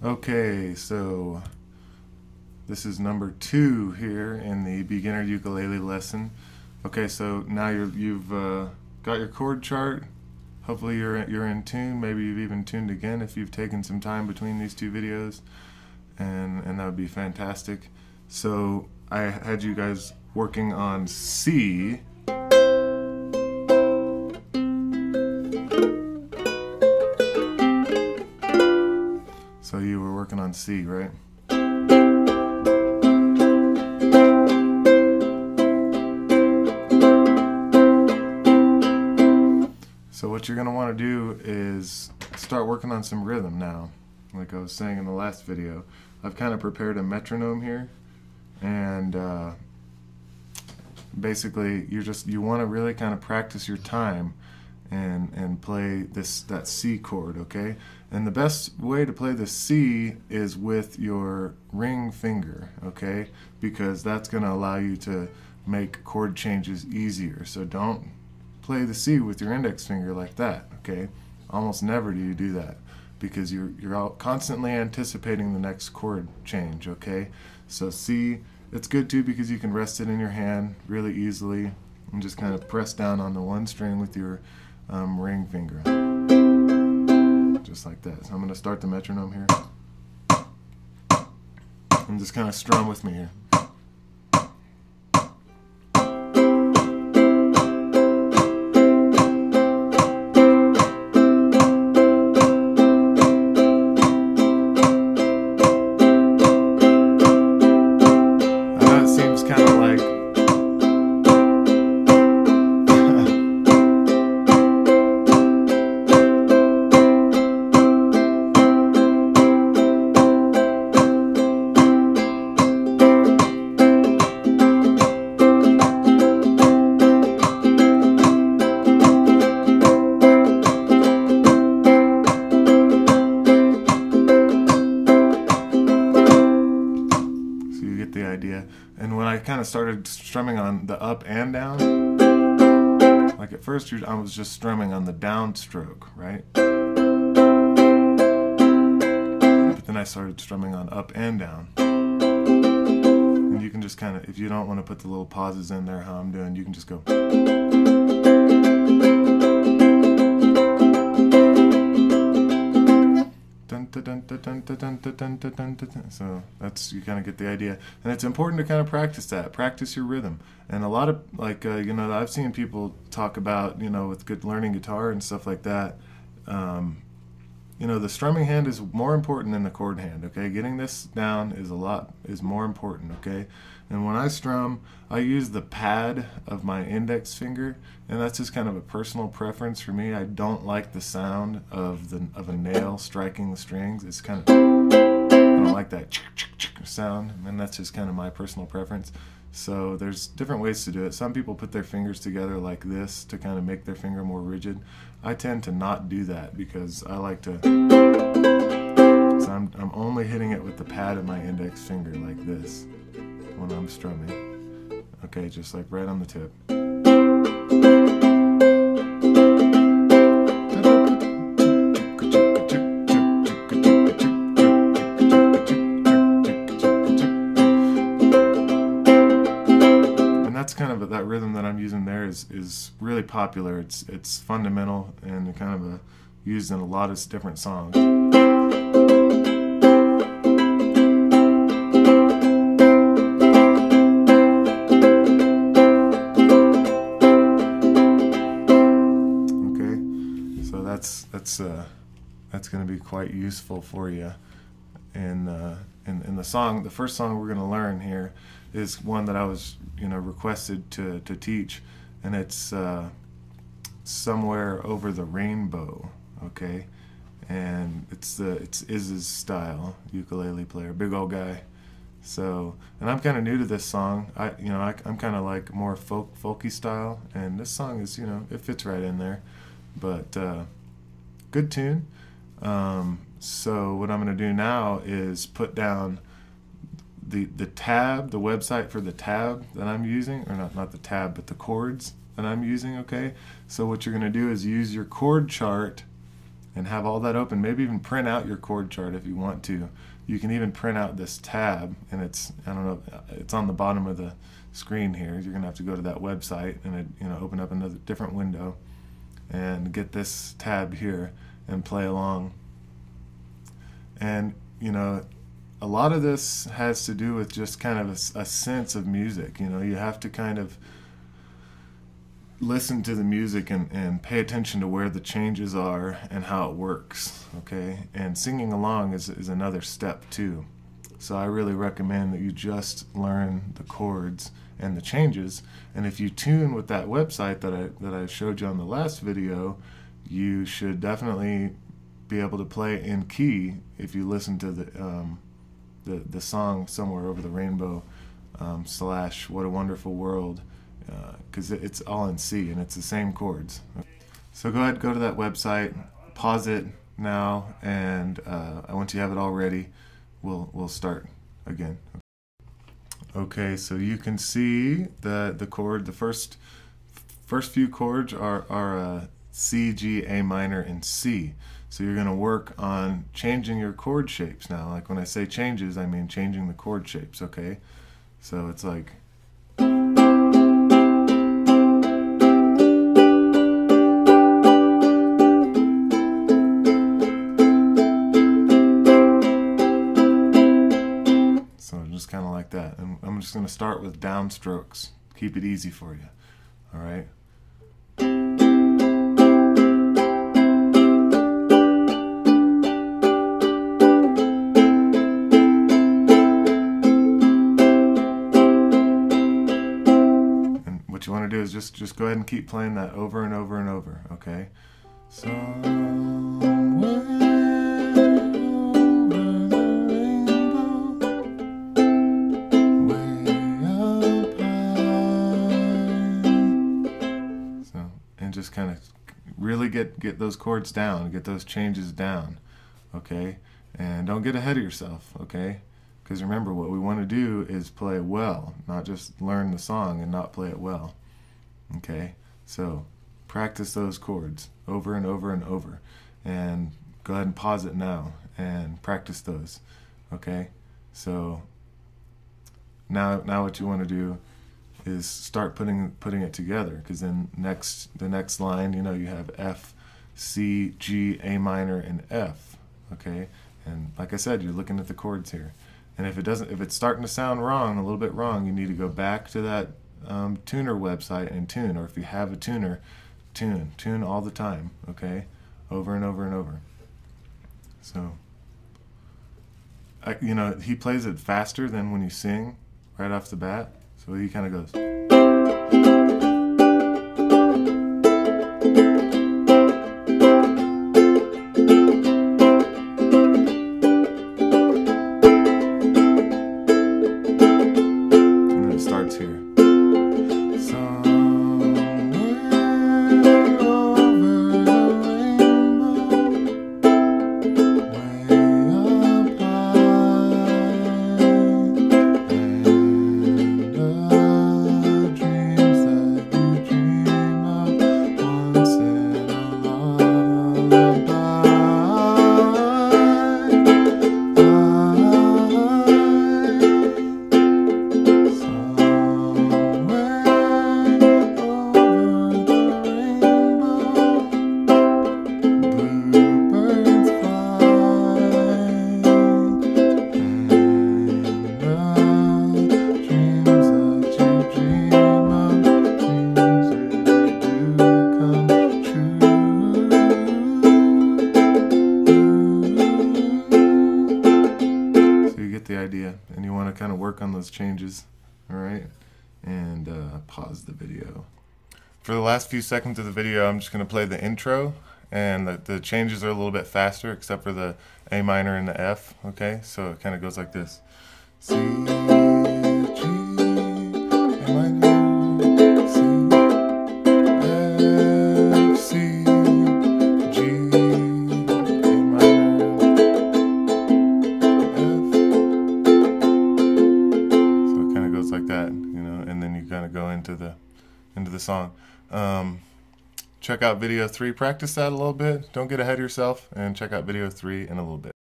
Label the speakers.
Speaker 1: Okay, so this is number 2 here in the beginner ukulele lesson. Okay, so now you've got your chord chart. Hopefully you're in tune. Maybe you've even tuned again if you've taken some time between these two videos, and that would be fantastic. So I had you guys working on C. So you were working on C, right? So what you're going to want to do is start working on some rhythm now. Like I was saying in the last video, I've kind of prepared a metronome here, and basically you want to really kind of practice your time and play that C chord, okay? And the best way to play the C is with your ring finger, okay? Because that's going to allow you to make chord changes easier. So don't play the C with your index finger like that, okay? Almost never do you do that, because you're constantly anticipating the next chord change, okay? So C, it's good too because you can rest it in your hand really easily and just kind of press down on the one string with your ring finger, just like that. So I'm going to start the metronome here and just kind of strum with me here. And when I kind of started strumming on the up and down, like at first I was just strumming on the down stroke, right? But then I started strumming on up and down. And you can just kind of, if you don't want to put the little pauses in there how I'm doing, you can just go. So that's, you kind of get the idea, and it's important to kind of practice your rhythm. And a lot of, like, you know, I've seen people talk about, you know, with good learning guitar and stuff like that, you know, the strumming hand is more important than the chord hand, okay? Getting this down is more important, okay? And when I strum, I use the pad of my index finger, and that's just kind of a personal preference for me. I don't like the sound of a nail striking the strings. It's kind of, I don't like that sound, and that's just kind of my personal preference. So there's different ways to do it. Some people put their fingers together like this to kind of make their finger more rigid. I tend to not do that because I like to, so I'm only hitting it with the pad of my index finger like this when I'm strumming. Okay, just like right on the tip. That's kind of that rhythm that I'm using there is really popular. It's fundamental and kind of used in a lot of different songs. Okay, so that's going to be quite useful for you. In the song, the first song we're going to learn here is one that I was, you know, requested to teach, and it's Somewhere Over the Rainbow, okay? And it's Iz's style ukulele player, big old guy. So, and I'm kind of new to this song. I'm kind of like more folky style, and this song is, you know, it fits right in there. But good tune. So what I'm going to do now is put down the tab, the website for the tab that I'm using, or not the tab, but the chords that I'm using, okay? So what you're going to do is use your chord chart and have all that open. Maybe even print out your chord chart if you want to. You can even print out this tab, and it's, I don't know, it's on the bottom of the screen here. You're gonna have to go to that website and it, open up another different window and get this tab here and play along. And a lot of this has to do with just kind of a sense of music. You have to kind of listen to the music and pay attention to where the changes are and how it works, okay? And singing along is another step too. So I really recommend that you just learn the chords and the changes, and if you tune with that website that I showed you on the last video, you should definitely be able to play in key if you listen to the song Somewhere Over the Rainbow / What a Wonderful World, because it's all in C and it's the same chords. So go ahead, go to that website, pause it now, and once you have it all ready, we'll start again. Okay, so you can see that the chord, the first few chords are C, G, A minor, and C. So you're going to work on changing your chord shapes now. Like when I say changes, I mean changing the chord shapes, okay? So it's like... So just kind of like that. And I'm just going to start with downstrokes. Keep it easy for you, all right? What you want to do is just go ahead and keep playing that over and over and over, okay? Somewhere over the rainbow, way up high. So, and just kind of really get those chords down, get those changes down, okay? And don't get ahead of yourself, okay? Because remember, what we want to do is play well, not just learn the song and not play it well. Okay, so practice those chords over and over and over. And go ahead and pause it now and practice those. Okay, so now what you want to do is start putting it together, because then the next line, you have F, C, G, A minor, and F. Okay, and like I said, you're looking at the chords here. And if it's starting to sound wrong, a little bit wrong, you need to go back to that tuner website and tune. Or if you have a tuner, tune all the time, okay? Over and over and over. So, he plays it faster than when you sing right off the bat. So he kind of goes. And you want to kind of work on those changes, all right? And pause the video. For the last few seconds of the video, I'm just going to play the intro, and the changes are a little bit faster except for the A minor and the F, okay? So it kind of goes like this. C, G, A minor, C, F, C, G, A minor, F. So it kind of goes like that, and then you kind of go into the song. check out video 3. Practice that a little bit. Don't get ahead of yourself, and check out video 3 in a little bit.